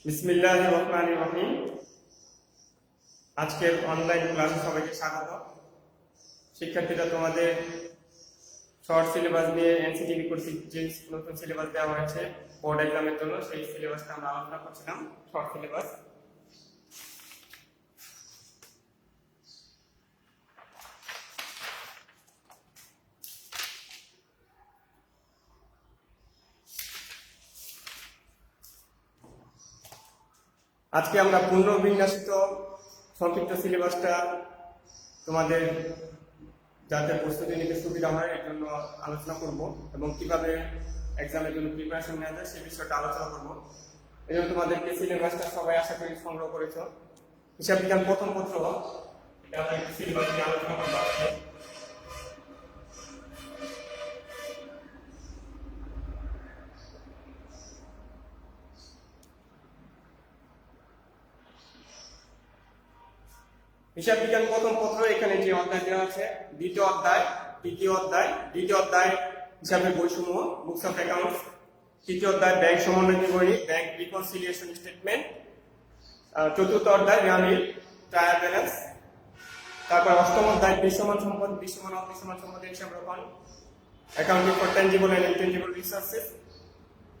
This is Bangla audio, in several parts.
বিসমিল্লাহির রহমানির রহিম। আজকের অনলাইন ক্লাসে সবাইকে স্বাগত। শিক্ষার্থীরা, তোমাদের শর্ট সিলেবাস নিয়ে এনসিটিভি কর্তৃক যে নতুন সিলেবাস দেওয়া হয়েছে বোর্ড এক্সামের জন্য, সেই সিলেবাসটা আমরা আলোচনা করছিলাম। শর্ট সিলেবাস আজকে আমরা পুনর্বিন্যাসিত সংক্ষিপ্ত সিলেবাসটা তোমাদের যাতে প্রস্তুতি নিতে সুবিধা হয় এর জন্য আলোচনা করব এবং কিভাবে এক্সামের জন্য প্রিপারেশন নেওয়া যায় সেই বিষয়টা আলোচনা করব। এই জন্য তোমাদেরকে সিলেবাসটা সবাই আশা করি সংগ্রহ করেছ। হিসাব বিজ্ঞান প্রথম পত্র, এটা আমরা সিলেবাস নিয়ে আলোচনা করবো। হিসাব বিজ্ঞান প্রথম পত্র, এখানে যে অধ্যায় দেওয়া আছে দ্বিতীয় অধ্যায়, তৃতীয় অধ্যায়, দ্বিতীয় অধ্যায় হিসাবের বৈষম্য, বুকস অফ অ্যাকাউন্টস, তৃতীয় অধ্যায় ব্যাংক সমন্বয় বিবরণী, ব্যাংক রিকনসিলিয়েশন স্টেটমেন্ট, চতুর্থ অধ্যায় রিয়ামিল ট্রায়াল ব্যালেন্স, তারপর অষ্টম অধ্যায় দৃশ্যমান সম্পদ, দৃশ্যমান অদৃশ্যমান সম্পদের হিসাব রক্ষণ, accounting for tangible and intangible resources,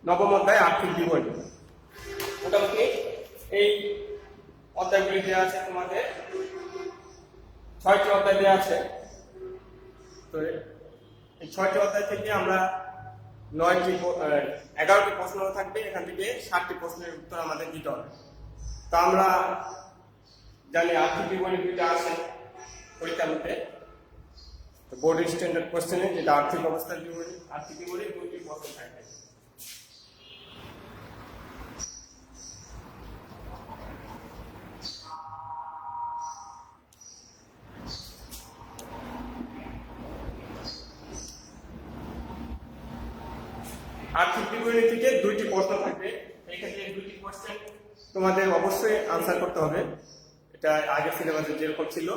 নবম অধ্যায় আর্থিক বিবরণী। মোটামুটি এই অধ্যায়গুলি দেওয়া আছে তোমাদের, 6টি অধ্যায় দেওয়া আছে। তো এই 6টি অধ্যায় থেকে আমরা 11টি প্রশ্ন থাকবে, এখান থেকে 7টি প্রশ্নের উত্তর আমাদের দিতে হবে। তো আমরা জানি আর্থিক বিবরণী দুইটা আছে পরীক্ষার মধ্যে, বোর্ড স্ট্যান্ডার্ড কোশ্চেনে, যেটা আর্থিক অবস্থার বিবরণী, আর্থিক বিবরণী 2টি প্রশ্ন থাকবে। আর্থিক বিবরণী থেকে 2টি প্রশ্ন থাকবে। এক্ষেত্রে 2টি কোশ্চেন তোমাদের অবশ্যই আনসার করতে হবে। এটা আগের সিলেবাসে যেরকম ছিল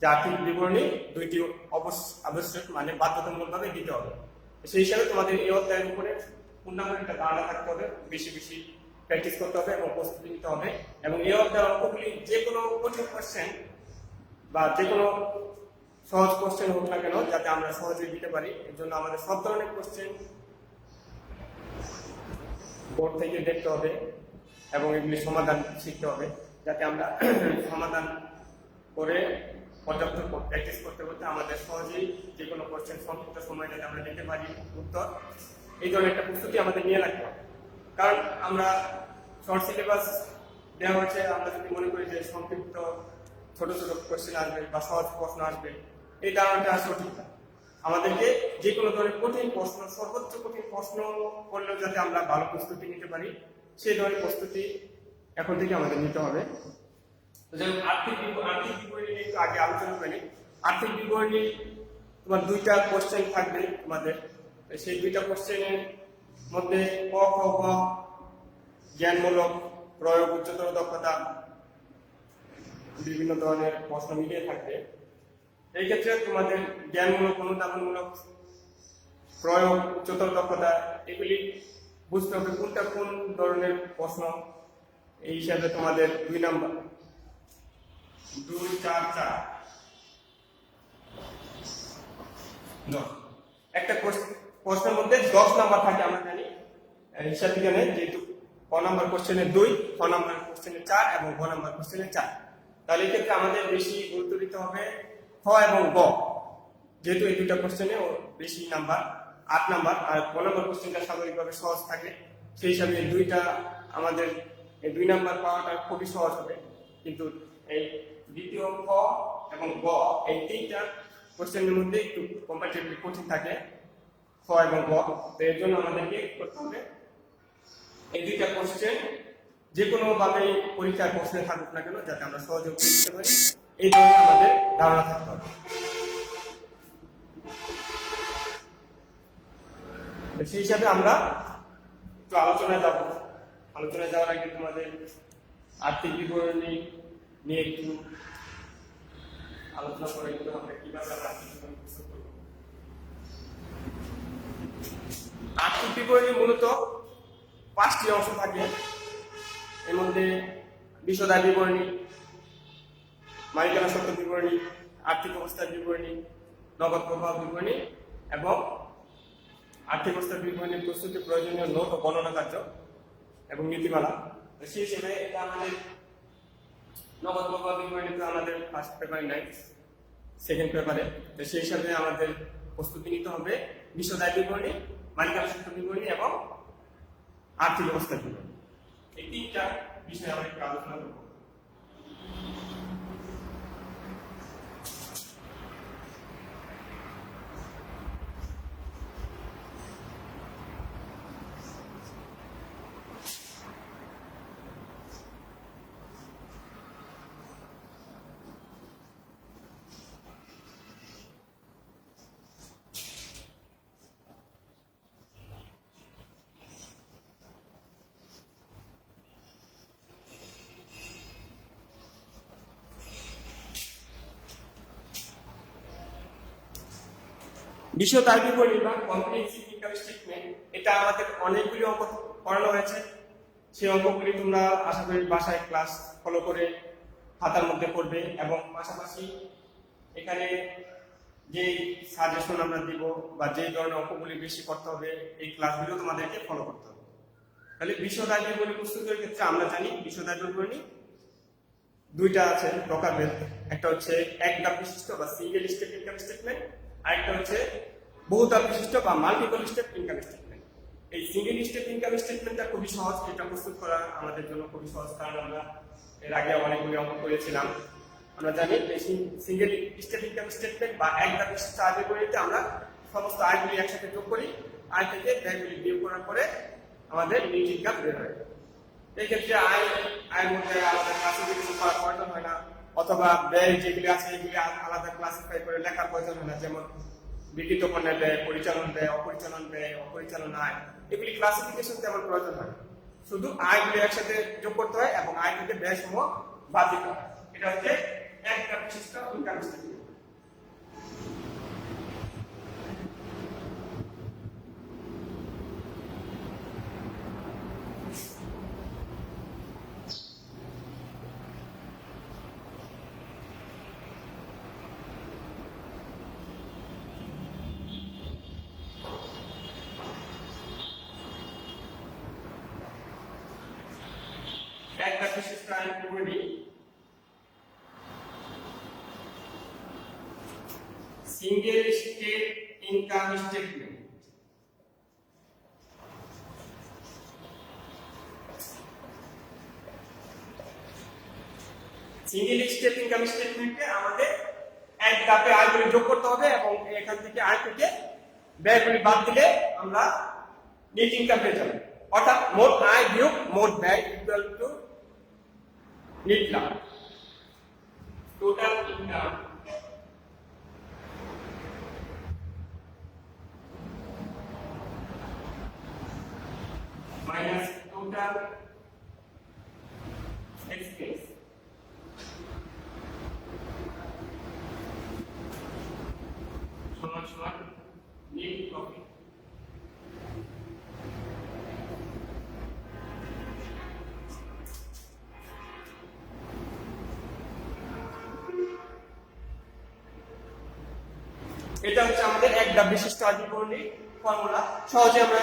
যে আর্থিক বিবরণী 2টি আবশ্যক মানে বাধ্যতামূলকভাবে দিতে হবে। সেই হিসাবে তোমাদের এই অধ্যায়ের উপরে পূর্ণাঙ্গ একটা ধারণা থাকতে হবে, বেশি বেশি প্র্যাকটিস করতে হবে এবং প্রস্তুতি নিতে হবে। এবং এই অধ্যায়ের অঙ্কগুলি যে কোনো কঠিন কোশ্চেন বা যে কোনো সহজ কোশ্চেন হোক না কেন, যাতে আমরা সহজেই দিতে পারি, এর জন্য আমাদের সব ধরনের কোশ্চেন বোর্ড থেকে দেখতে হবে এবং এগুলি সমাধান শিখতে হবে, যাতে আমরা সমাধান করে পর্যাপ্ত প্র্যাকটিস করতে করতে আমাদের সহজেই যে কোনো কোশ্চেন সংক্ষিপ্ত সময় যাতে আমরা দিতে পারি উত্তর, এই ধরনের একটা প্রস্তুতি আমাদের নিয়ে রাখতে হবে। কারণ আমরা শর্ট সিলেবাস দেওয়া হয়েছে, আমরা যদি মনে করি যে সংক্ষিপ্ত ছোট ছোট কোশ্চেন আসবে বা সহজ প্রশ্ন আসবে, এই ধারণাটা সঠিক না। আমাদেরকে যে কোনো ধরনের কঠিন প্রশ্ন, সর্বোচ্চ কঠিন প্রশ্ন করলেও যাতে আমরা ভালো প্রস্তুতি নিতে পারি, সেই ধরনের প্রস্তুতি এখন থেকে আমাদের নিতে হবে। আর্থিক বিবরণী নিয়ে একটু আগে আলোচনা করি। আর্থিক বিবরণী তোমার 2টা কোশ্চেন থাকবে তোমাদের। সেই 2টা কোশ্চেনের মধ্যে ক, খ, গ, জ্ঞানমূলক, প্রয়োগ, উচ্চতর দক্ষতা, বিভিন্ন ধরনের প্রশ্ন মিলিয়ে থাকবে। এই ক্ষেত্রে তোমাদের জ্ঞানমূলক, অনুধাবনমূলক, প্রয়োগ, উচ্চতর দক্ষতা, এগুলি বুঝতে হবে কোনটা কোন ধরনের প্রশ্ন। এই হিসাবে তোমাদের 2 নাম্বার 2, 4, 4 একটা প্রশ্নের মধ্যে 10 নাম্বার থাকে, আমরা জানি হিসাব বিজ্ঞানে, যেহেতু ক নাম্বার কোশ্চেনে 2, খ নাম্বার কোশ্চেনে 4 এবং গ নাম্বার কোশ্চেনে 4। তাহলে এই ক্ষেত্রে আমাদের বেশি গুরুত্ব দিতে হবে খ এবং গ, যেহেতু এই 2টা কোশ্চেনে বেশি নাম্বার 8 নাম্বার, আর ক নাম্বার কোশ্চেনটা স্বাভাবিকভাবে সহজ থাকে। সেই হিসাবে এই 2টা আমাদের এই 2 নাম্বার পাওয়াটা খুবই সহজ হবে। কিন্তু এই দ্বিতীয় খ এবং গ, এই 3টা কোশ্চেনের মধ্যে একটু কম্পারেটিভলি কঠিন থাকে, খ এবং গ। তো এর জন্য আমাদেরকে করতে হবে এই 2টা কোশ্চেন যে কোনো ভাবে পরীক্ষার প্রশ্নে থাকুক না কেন, যাতে আমরা সহজে উত্তর দিতে পারি, এই ধরনের আমাদের ধারণা থাকতে হবে। সেই হিসাবে আমরা একটু আলোচনায় যাওয়ার আগে তোমাদের আর্থিক বিবরণী নিয়ে একটু আলোচনা করে একটু আমরা কিভাবে আর্থিক বিবরণী প্রস্তুত করব। আর্থিক বিবরণী মূলত 5টি অংশ থাকে। এর মধ্যে বিশদ বিবরণী, মালিকানা সত্ত্ব বিবরণী, আর্থিক অবস্থার বিবরণী, নগদ প্রবাহ বিবরণী এবং আর্থিক অবস্থার বিবরণী প্রস্তুতি প্রয়োজনীয় নোট ও গণনা কার্য এবং নীতিমালা। সেই হিসেবে এটা আমাদের নগদ প্রবাহ বিবরণী তো আমাদের ফার্স্ট পেপারে নাই, সেকেন্ড পেপারে। তো সেই হিসাবে আমাদের প্রস্তুতি নিতে হবে বিশদ বিবরণী, মালিকানা সত্ত্ব বিবরণী এবং আর্থিক অবস্থার বিবরণী। এই তিনটা বিষয়ে আমরা একটু আলোচনা করব। বিশদ আয় বিবরণী বা কম্প্রিহেনসিভ ইনকাম স্টেটমেন্ট, এটা আমাদের অনেকগুলি অঙ্ক পড়ানো হয়েছে। সেই অঙ্কগুলি তোমরা আশা করি বাসায় ক্লাস ফলো করে খাতার মধ্যে পড়বে এবং পাশাপাশি এখানে যে সাজেশন আমরা দিব বা যে ধরনের অঙ্কগুলি বেশি করতে হবে এই ক্লাসগুলো তোমাদেরকে ফলো করতে হবে। তাহলে বিশদ আয় বিবরণী প্রস্তুতের ক্ষেত্রে আমরা জানি বিশদ আয় বিবরণী দুইটা আছে প্রকারভেদ। একটা হচ্ছে এক ধাপ বিশিষ্ট বা সিঙ্গেল স্টেপ ইনকাম স্টেটমেন্ট, আরেকটা হচ্ছে বহুধাপ বিশিষ্ট বা মাল্টিপল স্টেপ ইনকাম স্টেটমেন্ট। এই সিঙ্গেল স্টেপ ইনকাম স্টেটমেন্টটা খুবই সহজ, এটা প্রস্তুত করা আমাদের জন্য খুবই সহজ, কারণ আমরা এর আগে অনেকগুলি অঙ্ক করেছিলাম। আমরা জানি সিঙ্গেল স্টেপ ইনকাম স্টেটমেন্ট বা এক ধাপ বিশিষ্ট আয় বিবরণীতে আমরা সমস্ত আয়গুলি একসাথে যোগ করি, আয় থেকে ব্যয়গুলি বিয়োগ করার পরে আমাদের নিট ইনকাম বের হয়। এই ক্ষেত্রে আয়ের মধ্যে আলাদা ক্লাসিফিকেশন করার প্রয়োজন হয় না, অথবা ব্যয় যেগুলি আছে এগুলি আলাদা ক্লাসিফাই করে লেখার প্রয়োজন হয় না। যেমন বিক্রিত পণ্যের ব্যয়, পরিচালন ব্যয়, অপরিচালন আয়, এগুলি ক্লাসিফিকেশন তেমন প্রয়োজন হয় না। শুধু আয়গুলি একসাথে যোগ করতে হয় এবং আয় থেকে ব্যয় সমূহ বাদ দিতে হয়। এটা হচ্ছে একটা বিশিষ্ট ইনকাম স্টেটমেন্ট। একটা বিশিষ্ট আয় বিবরণী single step income statement. Single step income স্টেটমেন্টে আমাদের এক ধাপে আয়গুলি যোগ করতে হবে এবং এখান থেকে আয় থেকে ব্যয়গুলি বাদ দিলে আমরা নেট ইনকাম পেয়ে যাবো। অর্থাৎ মোট আয় বিয়োগ মোট ব্যয় equal to net love. Total income minus total expense সমান নেট প্রফিট। এটা হচ্ছে আমাদের এক ধাপ বিশিষ্ট আয় বিবরণী ফর্মুলা, সহজে আমরা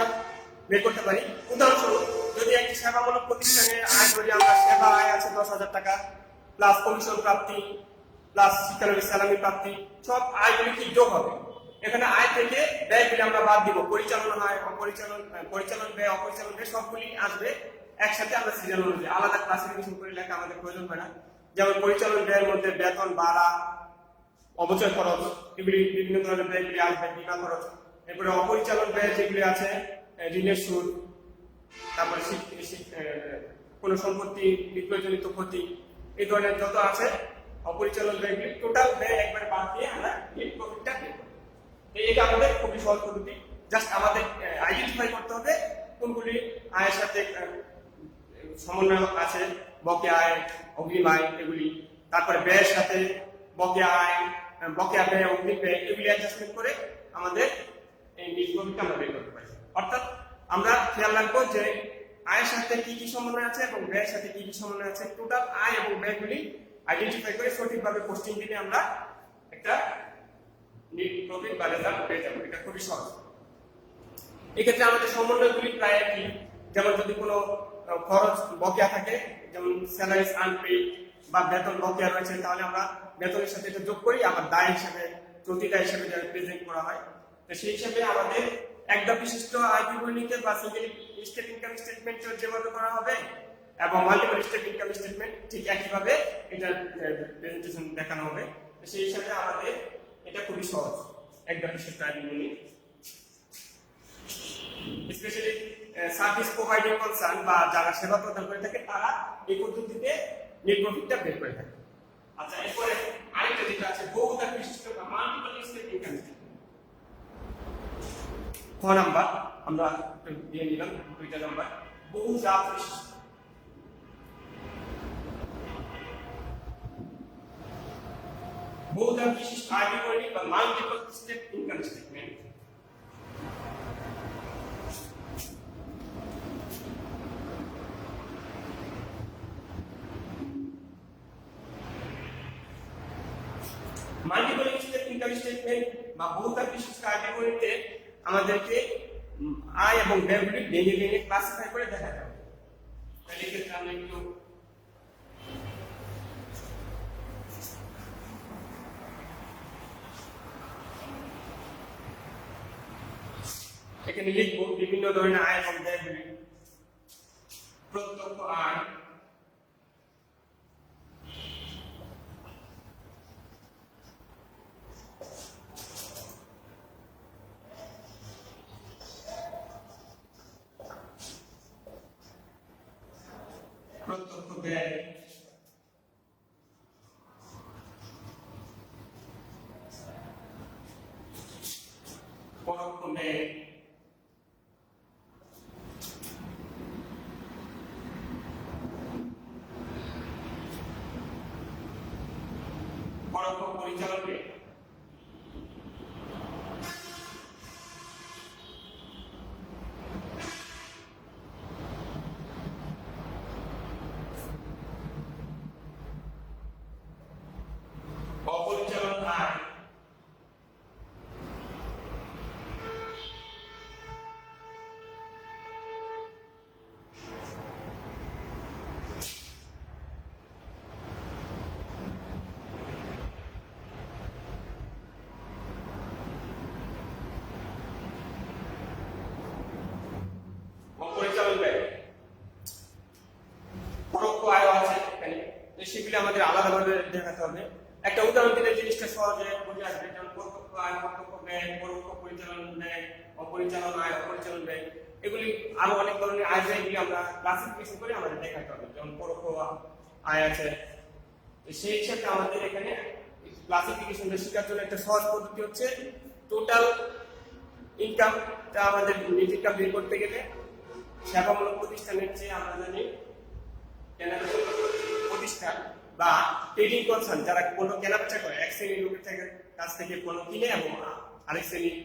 বের করতে পারি। উদাহরণস্বরূপ যদি একটি সেবামূলক প্রতিষ্ঠানের আয় ধরি আমরা, সেবা আয় আছে 10,000 টাকা প্লাস কমিশন প্রাপ্তি প্লাস শিক্ষানবিশ স্যালারি প্রাপ্তি, সব আয়গুলি কি যোগ হবে। এখানে আয় থেকে ব্যয়গুলি আমরা বাদ দিব, পরিচালন ব্যয়, অপরিচালন ব্যয় সবগুলি আসবে একসাথে। আমরা সিরিয়াল অনুযায়ী আলাদা ক্লাসিফিকেশন করে লেখা আমাদের প্রয়োজন হয় না। যেমন পরিচালন ব্যয়ের মধ্যে বেতন ভাড়া, অবচয় খরচ, এগুলি বিভিন্ন ধরনের ব্যয়গুলি আসবে, বীমা খরচ। এরপরে অপরিচালন ব্যয় যেগুলি আছে, ঋণের সুদ, তারপরে কোনো সম্পত্তি বিক্রয়জনিত ক্ষতি, এই ধরনের যত আছে অপরিচালন ব্যয়গুলি টোটাল ব্যয় একবারে বাদ দিয়ে আমরা নেট প্রফিটটা বের করি। এটা আমাদের খুবই সহজ পদ্ধতি। জাস্ট আমাদের আইডেন্টিফাই করতে হবে কোনগুলি আয়ের সাথে সমন্বয় আছে, বকেয়া আয়, অগ্রিম আয় এগুলি, তারপরে ব্যয়ের সাথে বকেয়া আয়, বকেয়া ব্যয়, অগ্রিম ব্যয়, এগুলি অ্যাডজাস্টমেন্ট করে আমাদের এই নেট প্রফিটটা আমরা বের করতে পারি। অর্থাৎ আমরা খেয়াল রাখবো যে আয়ের সাথে কি কি সমন্বয় আছে এবং ব্যয়ের সাথে কি কি সমন্বয় আছে, টোটাল আয় এবং ব্যয়গুলি আইডেন্টিফাই করে সঠিকভাবে পোস্টিং দিলে আমরা একটা নেট প্রফিট বা রেজাল্ট পেয়ে যাবো। এটা খুবই সহজ। এক্ষেত্রে আমাদের সমন্বয়গুলি প্রায় একই। যেমন যদি কোনো খরচ বকেয়া থাকে, যেমন স্যালারিজ আনপেইড বা বেতন বকেয়া রয়েছে, তাহলে আমরা বেতনের সাথে এটা যোগ করি, আবার দায় হিসেবে প্রতিটা হিসেবে যা প্রেজেন্ট করা হয়। তো সেই হিসেবে আমাদের একটা বিশিষ্ট আয় বিবরণীতে বা সিঙ্গেল স্টেট ইনকাম স্টেটমেন্ট যেভাবে করা হবে এবং মাল্টিপল স্টেট ইনকাম স্টেটমেন্ট ঠিক একইভাবে এটা প্রেজেন্টেশন দেখানো হবে। তো সেই হিসাবে আমাদের এটা খুবই সহজ একটা বিশিষ্ট আয় বিবরণী। স্পেশালি সার্ভিস প্রোভাইডিং কনসার্ন বা যারা সেবা প্রদান করে থাকে তারা এই পদ্ধতিতে নেট প্রফিটটা বের করে থাকে। আচ্ছা, এরপরে আরেকটা যেটা আছে বহুধাপ বিশিষ্ট বা মাল্টিপল স্টেট ইনকাম স্টেটমেন্ট। ক নাম্বার আমরা দিয়ে নিলাম, দুইটা নাম্বার বহুধাপ বিশিষ্ট। বহুধাপ বিশিষ্ট আয় বিবরণী বা multiple state income statement multiple state income statement বা বহুধাপ বিশিষ্ট আয় বিবরণীতে আমাদেরকে আয় এবং ব্যয়গুলি ভেঙে ভেঙে ক্লাসিফাই করে দেখা যাবে। তাহলে এক্ষেত্রে আমরা একটু এখানে লিখব বিভিন্ন ধরনের আয় এবং ব্যয়গুলি। প্রত্যক্ষ আয়, প্রত্যক্ষ ব্যয়, পরোক্ষ ব্যয়, পরোক্ষ পরিচালন ব্যয়, অপরিচালন আয়, অপরিচালন ব্যয়, পরোক্ষ আয় আছে এখানে। সেগুলি আমাদের আলাদাভাবে দেখাতে হবে। একটা উদাহরণ দিলে জিনিসটা সহজে বুঝে আসবে। যেমন প্রত্যক্ষ আয়, প্রত্যক্ষ ব্যয়, পরোক্ষ পরিচালন ব্যয়, অপরিচালন আয়, অপরিচালন ব্যয়, এগুলি আরো অনেক ধরনের আয় ব্যয়গুলি আমরা ক্লাসিফিকেশন করে আমাদের দেখাতে হবে। যেমন পরোক্ষ আয় আছে, সেই হিসাবে আমাদের এখানে ক্লাসিফিকেশনটা শেখার জন্য একটা সহজ পদ্ধতি হচ্ছে টোটাল ইনকামটা আমাদের নেট ইনকাম বের করতে গেলে সেবামূলক প্রতিষ্ঠানের চেয়ে আমরা জানি প্রতিষ্ঠান বা ট্রেডিং কনসার্ন যারা কোনো কেনাবেচা করে, এক শ্রেণীর লোকের কাছ থেকে পণ্য কিনে এবং আরেক শ্রেণীর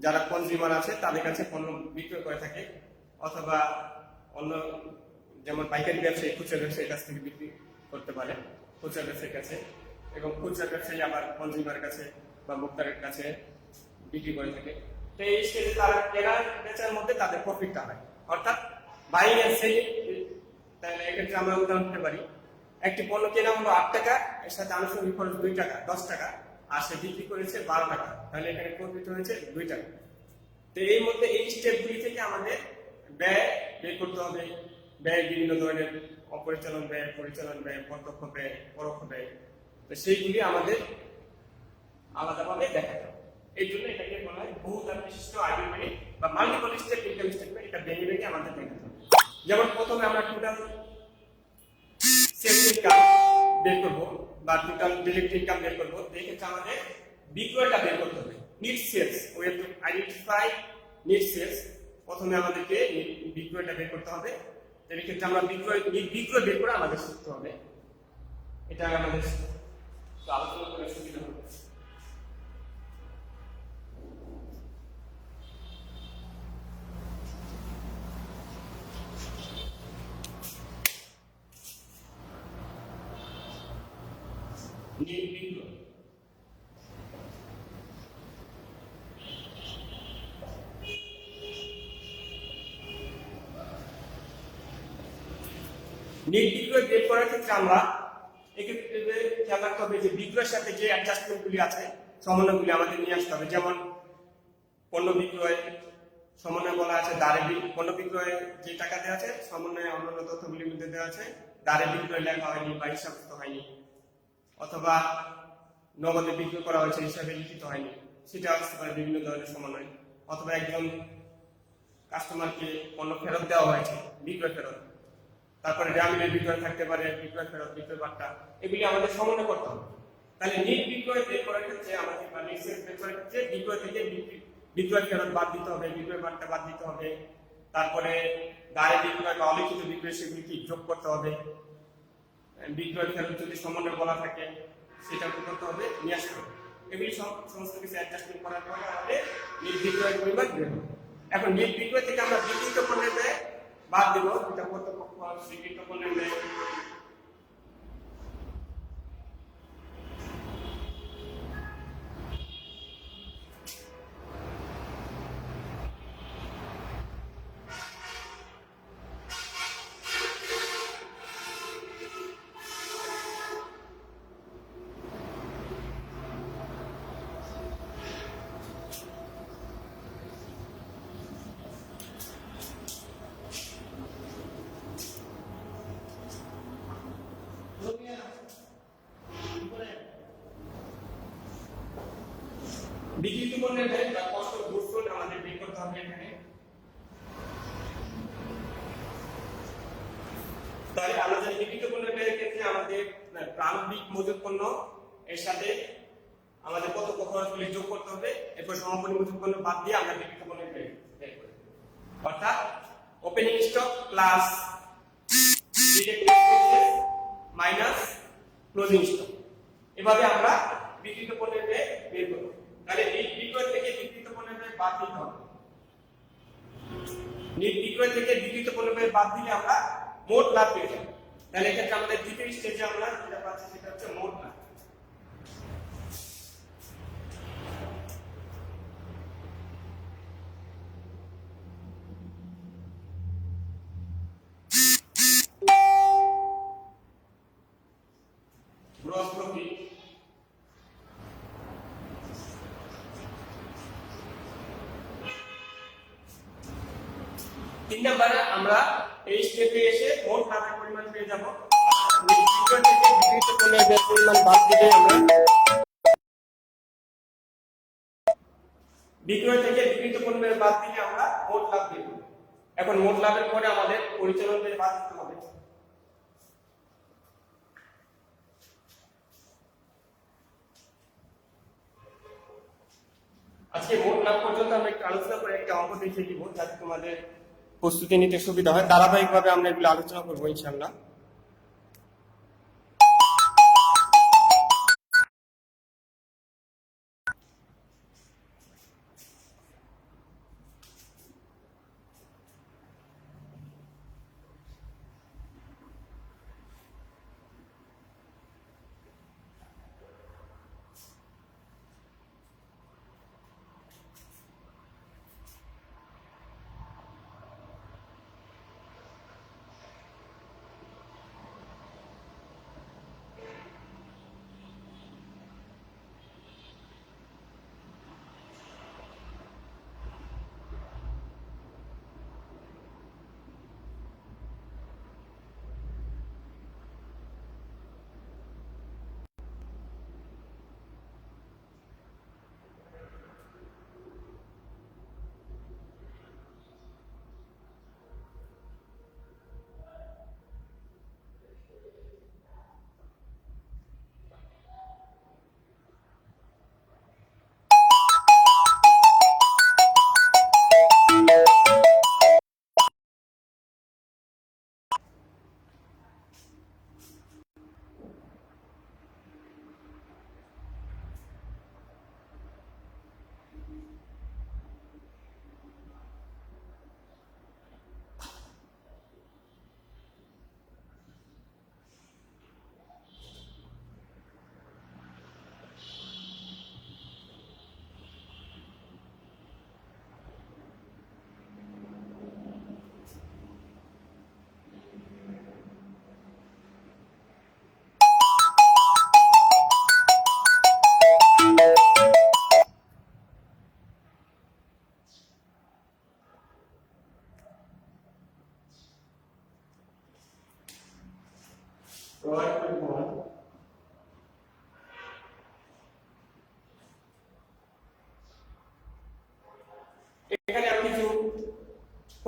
যারা কনজিউমার আছে তাদের কাছে পণ্য বিক্রয় করে থাকে, অথবা অন্য যেমন পাইকারি ব্যবসায়ী খুচরা ব্যবসায়ীর কাছ থেকে বিক্রি করতে পারে খুচরা ব্যবসায়ীর কাছে, এবং খুচরা ব্যবসায়ী আবার কনজিউমারের কাছে বা ভোক্তার কাছে বিক্রি করে থাকে। তো এই স্টেজে তারা কেনা বেচার মধ্যে তাদের প্রফিটটা হয়, অর্থাৎ বাইং এন্ড সেলিং। তাহলে এক্ষেত্রে আমরা উদাহরণ দিতে পারি, একটি পণ্য কেনা হলো 8 টাকা, এর সাথে আনুষঙ্গিক খরচ 2 টাকা, 10 টাকা, আর সে বিক্রি করেছে 12 টাকা, তাহলে এখানে প্রফিট হয়েছে 2 টাকা। তো এই মধ্যে এই স্টেপগুলি থেকে আমাদের ব্যয় বের করতে হবে। ব্যয় বিভিন্ন ধরনের, অপরিচালন ব্যয়, পরিচালন ব্যয়, প্রত্যক্ষ ব্যয়, পরোক্ষ ব্যয়, তো সেইগুলি আমাদের আলাদাভাবে দেখাতে হবে। এই জন্য এটাকে বলা হয় বহুধাপ বিশিষ্ট আয় বিবরণী বা মাল্টিপল স্টেট ইনকাম স্টেটমেন্ট। এটা ভেঙে ভেঙে আমাদের দেখাতে হবে। যেমন প্রথমে আমরা টোটাল সেলস ইনকাম বের করবো বা টোটাল ডিরেক্ট ইনকাম বের করবো। এক্ষেত্রে আমাদের বিক্রয়টা বের করতে হবে, net sales. We have to identify net sales. প্রথমে আমাদেরকে বিক্রয়টা বের করতে হবে। এর ক্ষেত্রে আমরা বিক্রয় বের করে আমাদের শিখতে হবে। এটা আমাদের আলোচনা করে সুবিধা হবে। নির্বিঘ্ন নির্বিঘ্ন বের করার ক্ষেত্রে আমরা এক্ষেত্রে খেয়াল রাখতে হবে যে বিক্রয়ের সাথে যে অ্যাডজাস্টমেন্টগুলি আছে সমন্বয়গুলি আমাদের নিয়ে আসতে হবে। যেমন পণ্য বিক্রয় সমন্বয় বলা আছে দাঁড়ে পণ্য বিক্রয়ে যে টাকা দেওয়া আছে সমন্বয়ে অন্যান্য তথ্যগুলির মধ্যে দেওয়া আছে দাঁড়ে বিক্রয় লেখা হয়নি বা হিসাবস্থ হয়নি, অথবা নগদে বিক্রয় করা হয়েছে হিসাবে লিখিত হয়নি, সেটা আসতে পারে বিভিন্ন ধরনের সমন্বয়। অথবা একজন কাস্টমারকে পণ্য ফেরত দেওয়া হয়েছে, বিক্রয় ফেরত, তারপরে গ্রামীণের বিক্রয় থাকতে পারে, বিক্রয় ফেরত, বিক্রয় বার্তা, এগুলি আমাদের সমন্বয় করতে হবে। তাহলে নিট বিক্রয় বের করার ক্ষেত্রে আমাদের বা নিট সেলস বের করার ক্ষেত্রে বিক্রয় থেকে বিক্রয় ফেরত বাদ দিতে হবে, বিক্রয় বার্তা বাদ দিতে হবে, তারপরে দাঁড়ে বিক্রয় বা অলিখিত বিক্রয় সেগুলিকে যোগ করতে হবে, বিক্রয় ফেরত যদি সমন্বয় বলা থাকে সেটা করতে হবে, নিয়ে আসতে হবে। এগুলি সমস্ত কিছু অ্যাডজাস্টমেন্ট করার পরে আমাদের নিট বিক্রয়ের পরিমাণ বের হবে। এখন নিট বিক্রয় থেকে আমরা বিক্রিত পণ্যের ব্যয় বাদ দেব, এটা কর্তৃপক্ষ বিক্রিত পণ্যের ব্যয় বিক্রিত পণ্যের ব্যয় বা কস্ট অফ গুডস সোল্ড আমাদের বের করতে হবে এখানে। তাহলে আমরা জানি বিক্রিত পণ্যের ব্যয়ের ক্ষেত্রে আমাদের প্রারম্ভিক মজুত পণ্য এর সাথে আমাদের কত খরচগুলি যোগ করতে হবে, এরপর সমাপনী মজুত পণ্য বাদ দিয়ে আমরা বিক্রিত পণ্যের ব্যয় বের করি, অর্থাৎ opening stock plus minus closing stock, এভাবে আমরা বিক্রিত পণ্যের ব্যয় বের করব। তাহলে নিট বিক্রয় থেকে বিক্রিত পণ্যের ব্যয় বাদ দিতে হবে। নিট বিক্রয় থেকে বিক্রিত পণ্যের ব্যয় বাদ দিলে আমরা মোট লাভ পেয়ে যাব। তাহলে এক্ষেত্রে আমাদের দ্বিতীয় স্টেজে আমরা যেটা পাচ্ছি সেটা হচ্ছে মোট লাভ। গ্রস প্রফিট তিন নম্বরে আমরা এই স্টেপে এসে মোট লাভের পরিমাণ পেয়ে যাব। বিক্রয় থেকে বিক্রিত পণ্যের ব্যয় পরিমাণ বাদ দিলে আমরা বিক্রয় থেকে বিক্রিত পণ্যের বাদ দিলে আমরা মোট লাভ পেয়ে যাব। এখন মোট লাভের পরে আমাদের পরিচালন ব্যয় বাদ দিতে হবে। আজকে মোট লাভ পর্যন্ত আমরা একটু আলোচনা করে একটা অঙ্ক দেখিয়ে দিব যাতে তোমাদের প্রস্তুতি নিতে সুবিধা হয়। ধারাবাহিকভাবে আমরা এগুলো আলোচনা করবো ইনশাআল্লাহ।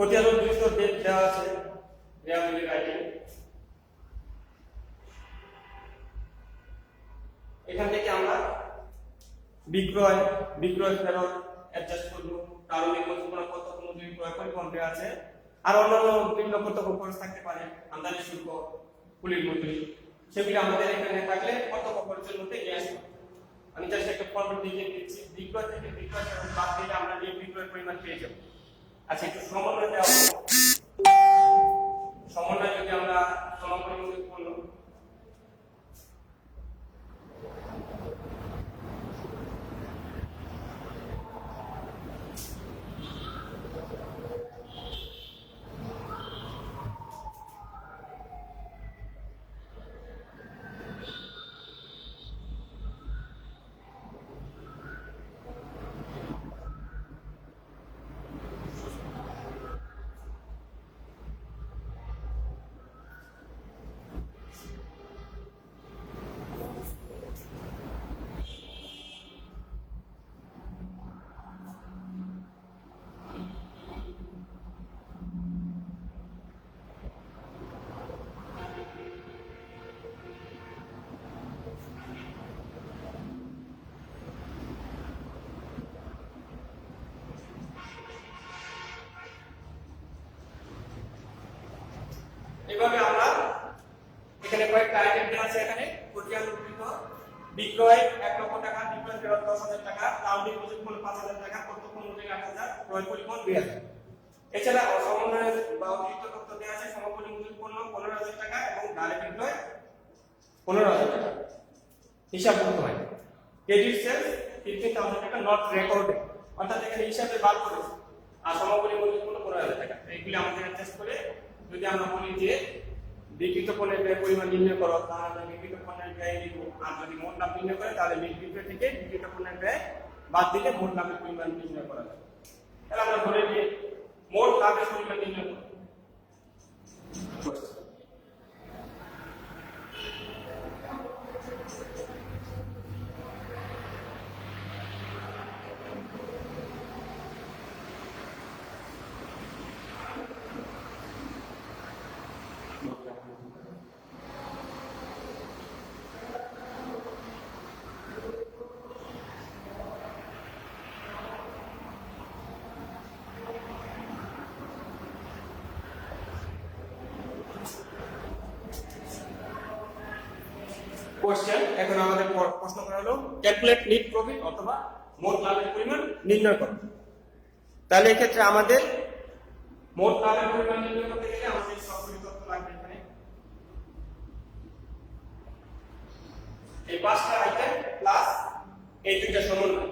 খতিয়ানুর 200 দেওয়া আছে রেয়াবিলিটি আইটেম। এখান থেকে আমরা বিক্রয় ফেরত অ্যাডজাস্ট করব, প্রারম্ভিক মজুরি প্রত্যক্ষ মজুরি ক্রয় পরিবহন দেওয়া আছে, আর অন্যান্য বিভিন্ন প্রত্যক্ষ খরচ থাকতে পারে, আমদানি শুল্ক, কুলির মজুরি, সেগুলি আমাদের এখানে থাকলে প্রত্যক্ষ খরচের মধ্যে নিয়ে আসবে। আমি জাস্ট একটা ফর্মেট দিয়ে দিচ্ছি, বিক্রয় থেকে বিক্রয় ফেরত বাদ দিলে আমরা যে বিক্রয় পরিমাণ পেয়ে যাব। আচ্ছা, একটু সমন্বয় দেওয়া হবে। সমন্বয় যদি আমরা সমপরিমাণ পণ্য এভাবে আমরা এখানে কয়েকটা আইটেম দেওয়া আছে। এখানে বিক্রয় 1 লক্ষ টাকা, বিক্রয় ফেরত 10,000 টাকা, প্রারম্ভিক মজুরি 5,000 টাকা, প্রত্যক্ষ মজুরি 8,000, ক্রয় পরিবহন 2,000। এছাড়া সমন্বয় বা অতিরিক্ত তথ্য দেওয়া আছে, সমাপনী মজুরি পণ্য 15,000 টাকা এবং ডাইরেক্ট বিক্রয় 15,000 টাকা হিসাব করতে হয়। ক্রেডিট সেলস 15,000 টাকা নট রেকর্ডেড, অর্থাৎ এখানে হিসাবে বাদ করেছে, আর সমাপনী মজুরি পণ্য 15,000 টাকা। এইগুলি আমাদের অ্যাডজাস্ট করে যদি আমরা বলি যে বিক্রিত পণ্যের ব্যয় পরিমাণ নির্ণয় করো, তাহলে আমরা বিক্রিত পণ্যের ব্যয় নিব। আর যদি মোট লাভ নির্ণয় করে, তাহলে বিক্রিত থেকে বিক্রিত পণ্যের ব্যয় বাদ দিলে মোট লাভের পরিমাণ নির্ণয় করা যাবে। তাহলে আমরা ধরে নিই মোট লাভের পরিমাণ নির্ণয় করব। কোশ্চেন, এখন আমাদের প্রশ্ন করা হলো ক্যালকুলেট নেট প্রফিট অথবা মোট লাভের পরিমাণ নির্ণয় করো। তাহলে এই ক্ষেত্রে আমাদের মোট লাভের পরিমাণ নির্ণয় করতে গেলে আমাদের সবগুলি তথ্য লাগবে। এখানে এই 5টা আইটেম প্লাস এই দুইটা সমন্বয়।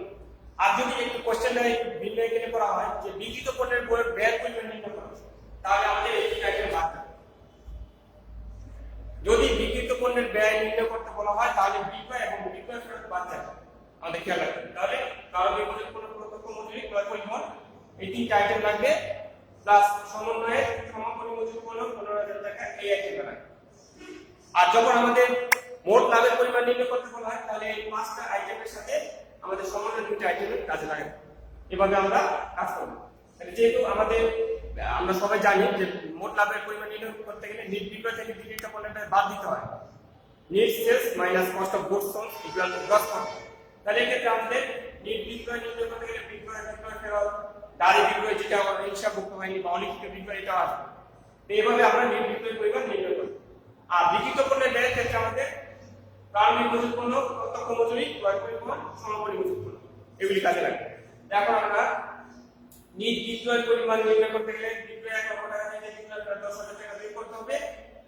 আর যদি একটু কোশ্চেনটা ভিন্ন এখানে করা হয় যে বিক্রিত পণ্যের ব্যয় পরিমাণ নির্ণয় করো, তাহলে আমাদের এই তিনটা আইটেম লাগবে। যদি বিক্রিত পণ্যের ব্যয় নির্ণয় করতে বলা হয়, তাহলে বিক্রয় এবং বিক্রয় ফেরত বাদ যাবে, আমাদের খেয়াল রাখতে। তাহলে প্রারম্ভিক মজুরি পণ্য, প্রত্যক্ষ মজুরি, ক্রয় পরিবহন, এই তিনটা আইটেম লাগবে, প্লাস সমন্বয়ে সমাপনী মজুরি পণ্য 15,000 টাকা, এই আইটেমটা লাগবে। আর যখন আমাদের মোট লাভের পরিমাণ নির্ণয় করতে বলা হয়, তাহলে এই 5টা আইটেমের সাথে আমাদের সমন্বয় দুটো আইটেমের কাজে লাগে। এভাবে আমরা কাজ করব। যেহেতু আমরা সবাই জানি যে মোট লাভের পরিমাণ নির্ণয় করতে গেলে নেট বিক্রয় থেকে বিক্রিত পণ্যটা বাদ দিতে হয়। Net sales minus cost of goods sold equal to gross profit. তাহলে এক্ষেত্রে আমাদের নেট বিক্রয় নির্ণয় করতে গেলে বিক্রয় ফেরত, ডাইরেক্ট বিক্রয় যেটা হিসাবভুক্ত হয়নি বা অলিখিত বিক্রয়, এটা আসবে। তো এইভাবে আমরা নেট বিক্রয় পরিমাণ নির্ণয় করি। আর বিক্রিত পণ্যের ব্যয়ের ক্ষেত্রে আমাদের প্রারম্ভিক মজুরি পণ্য, প্রত্যক্ষ মজুরি, ক্রয় পরিবহন, সমাপনী মজুরি পণ্য, এগুলি কাজে লাগে। এখন আমরা নেট বিক্রয় পরিমাণ নির্ণয় করতে গেলে বিক্রয় 1 লক্ষ টাকা থেকে বিক্রয় 10,000 টাকা বের করতে হবে,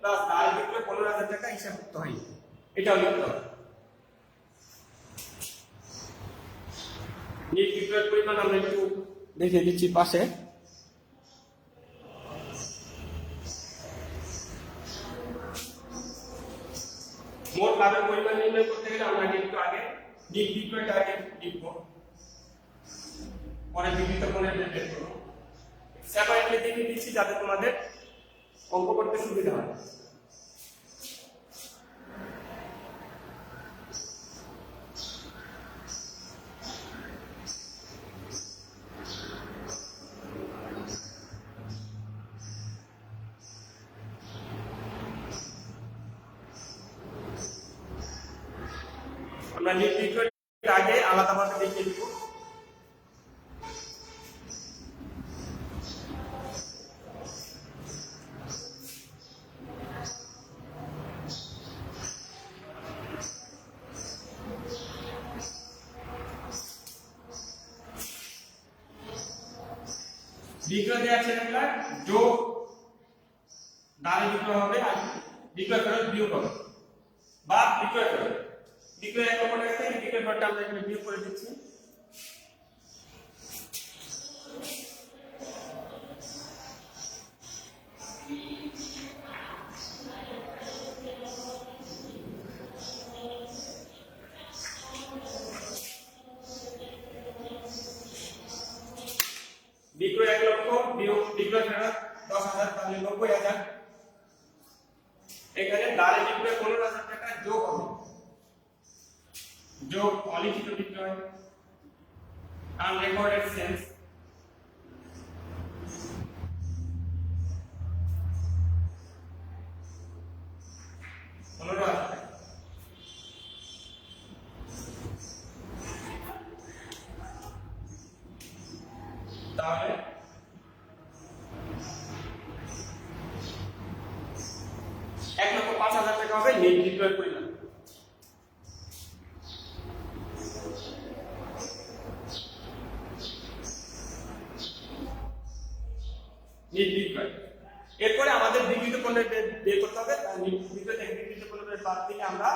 প্লাস ডাইরেক্ট বিক্রয় 15,000 টাকা হিসাবভুক্ত হয়, এটাও লিখতে হবে। নেট বিক্রয় পরিমাণ আমরা একটু দেখে দিচ্ছি পাশে। মোট লাভের পরিমাণ নির্ণয় করতে গেলে আমরা একটু আগে নেট বিক্রয়টা আগে লিখব, পরে বিক্রিত পণ্যের ব্যয় বের করব। সেপারেটলি দেখে দিচ্ছি যাতে তোমাদের অঙ্ক করতে সুবিধা হয়। আমরা নেট বিক্রয়টা আগে আলাদাভাবে দেখিয়ে দিব। বিক্রয় দেওয়া আছে আপনার যোগ দ্বারা বিক্রয় হবে আর বিক্রয় ফেরত বিয়োগ হবে বা বিক্রয় ফেরত। বিক্রয় এক লক্ষ টাকা থেকে বিক্রয় ফেরতটা আমরা এখানে বিয়োগ করে দিচ্ছি। বিক্রয় 1 লক্ষ বিয়োগ বিক্রয় ফেরত 10,000 তাহলে 90,000। এখানে দ্বারে বিক্রয় 15,000 টাকা যোগ হবে, যোগ অলিখিত বিক্রয় আনরেকর্ডেড সেলস তাহলে 1,05,000 টাকা হবে নেট বিক্রয়ের পরিমাণ। নেট বিক্রয় এরপরে আমাদের বিক্রিত পণ্যের বের করতে হবে। বিক্রয় থেকে বিক্রিত পণ্যের বাদ দিলে আমরা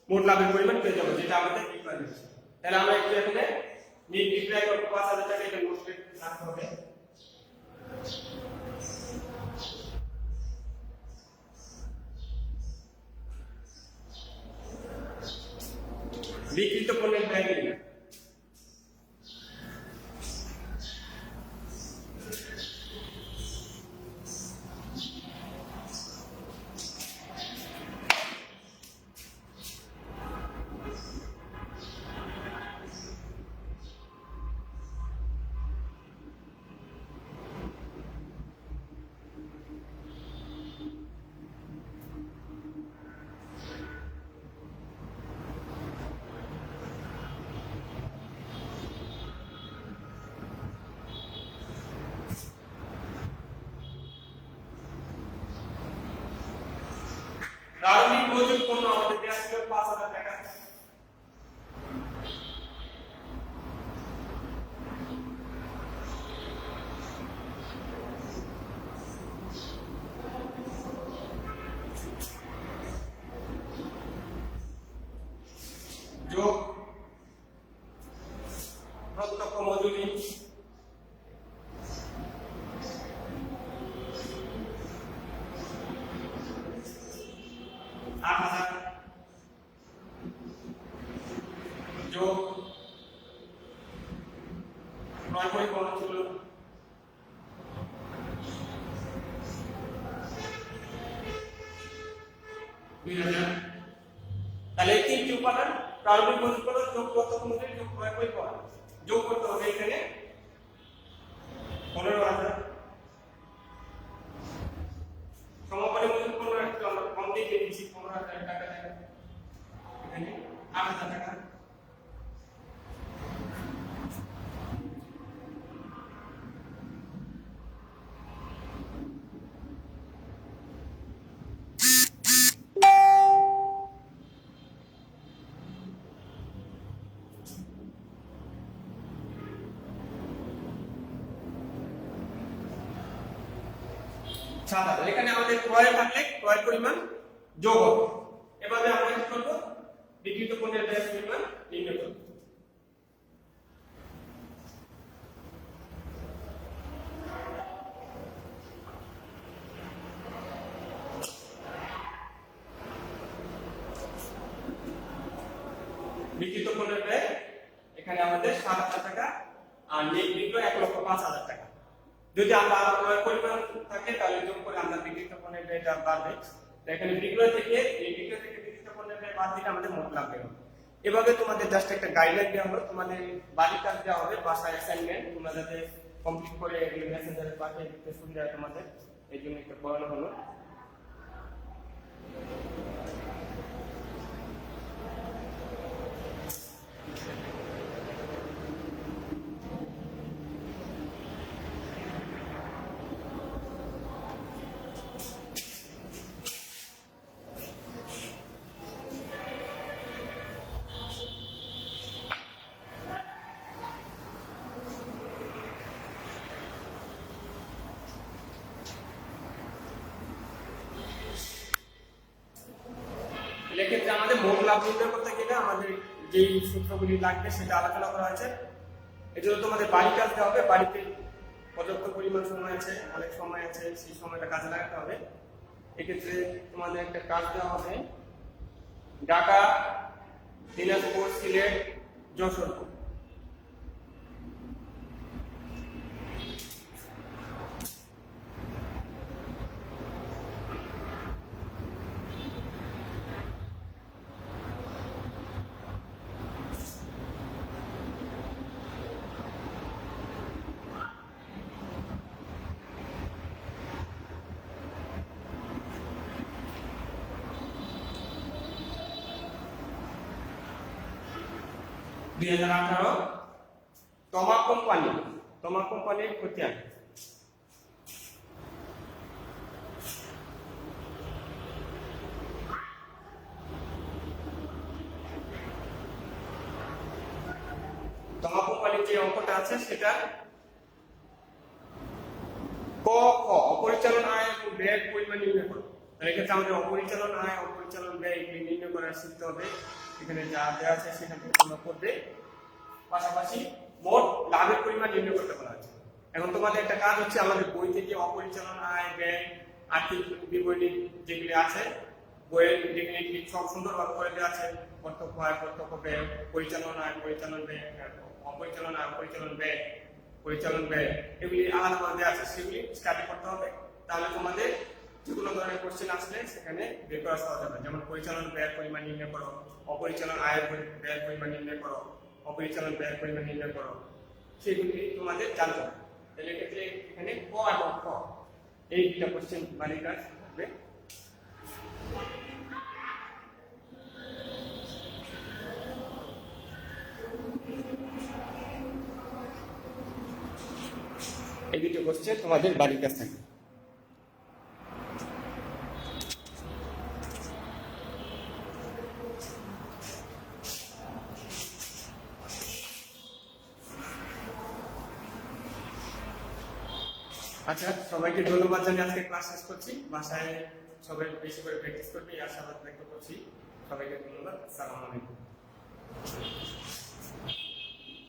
মোট লাভের পরিমাণ পেয়ে যাবো, যেটা আমাদের বিক্রয় হচ্ছে। তাহলে আমরা একটু এখানে নেট বিক্রয় 5,000 টাকা এটা নোট করে রাখতে হবে। বিক্রিত পণ্যের ব্যয় নির্ণয়। প্রারম্ভিক মজুদ পণ্য আমাদের দেওয়া ছিল 5,000 টাকা। যোগ প্রত্যক্ষ মজুরি 8,000 যোগ ক্রয় পরিকল্পনা ছিল 2,000। তাহলে এই তিনটি উপাদান প্রারম্ভিক মজুদ পণ্য যোগ প্রত্যক্ষ মজুরি যোগ ক্রয় পরিকল্পনা যোগ করতে হবে এখানে 15,000। সমাপনী মজুদ পণ্য একটু আমরা কম দিয়ে দিচ্ছি 15,000 টাকা এখানে 8,000 টাকা। এখানে আমাদের ক্রয় থাকলে ক্রয় পরিমাণ যোগ হবে। এভাবে আমরা কি করব, বিক্রিত পণ্যের ব্যয় পরিমাণ নির্ণয় করব। বিক্রিত পণ্যের ব্যয় এখানে আমাদের 7,000 টাকা আর নেট বিক্রয় 1,05,000 টাকা। যদি আমরা ক্রয় পরিমাণ থাকে তাহলে যোগ করে আমরা বিক্রিত পণ্যের ব্যয়টা বাড়বে। এখানে বিক্রয় থেকে বিক্রিত পণ্যের ব্যয় বাদ দিলে আমাদের মোট লাভ বের হবে। এভাবে তোমাদের জাস্ট একটা গাইডলাইন দেওয়া হলো, তোমাদের বাড়ির কাজ দেওয়া হবে, বাসায় অ্যাসাইনমেন্ট তোমরা যাতে কমপ্লিট করে এগুলো মেসেঞ্জারে পাঠিয়ে দিতে সুবিধা হয় তোমাদের, এই জন্য একটা পড়ানো হলো। এক্ষেত্রে আমাদের মোট লাভ নির্ণয় করতে গেলে আমাদের যেই সূত্রগুলি লাগবে সেটা আলোচনা করা হয়েছে। এজন্য তোমাদের বাড়ি কাজ দেওয়া হবে, বাড়িতে পর্যাপ্ত পরিমাণ সময় আছে, অনেক সময় আছে, সেই সময়টা কাজে লাগাতে হবে। এক্ষেত্রে তোমাদের একটা কাজ দেওয়া হবে, ঢাকা, দিনাজপুর, সিলেট, যশোর। তমা কোম্পানির খতিয়ান। তমা কোম্পানির যে অঙ্কটা আছে সেটা ক খ অপরিচালন আয় এবং ব্যয়ের পরিমাণ নির্ণয় করো। এক্ষেত্রে আমাদের অপরিচালন আয়, অপরিচালন ব্যয় এগুলি নির্ণয় করার শিখতে হবে। এখানে যা দেওয়া আছে সেখান থেকে তোমরা করবে। পাশাপাশি মোট লাভের পরিমাণ নির্ণয় করতে বলা হয়েছে। এখন তোমাদের একটা কাজ হচ্ছে, আমাদের বই থেকে অপরিচালন আয়, ব্যয়, আর্থিক বিবরণী যেগুলি আছে বইয়ের ডেফিনেটলি সব সুন্দরভাবে করে দেওয়া আছে। প্রত্যক্ষ আয়, প্রত্যক্ষ ব্যয়, পরিচালন আয়, পরিচালন ব্যয়, অপরিচালন আয়, অপরিচালন ব্যয়, পরিচালন ব্যয়, এগুলি আলাদাভাবে দেওয়া আছে, সেগুলি স্টাডি করতে হবে। তাহলে তোমাদের যে কোনো ধরনের কোশ্চেন আসলে সেখানে বের করা সহজ হবে। যেমন পরিচালন ব্যয়ের পরিমাণ নির্ণয় করো, অপরিচালন আয়ের ব্যয়ের পরিমাণ নির্ণয় করো, অপরিচালন ব্যয়ের পরিমাণ নির্ণয় করো, সেগুলি তোমাদের জানতে হবে। তাহলে এক্ষেত্রে এখানে ক এবং খ এই দুটা কোশ্চেন বাড়ির কাজ হবে। এই দুটো কোশ্চেন তোমাদের বাড়ির কাজ থাকবে। আচ্ছা, সবাইকে ধন্যবাদ জানিয়ে আজকে ক্লাস শেষ করছি। বাসায় সবাই বেশি করে প্র্যাকটিস করবে এই আশাবাদ ব্যক্ত করছি। সবাইকে ধন্যবাদ। আসসালামু আলাইকুম।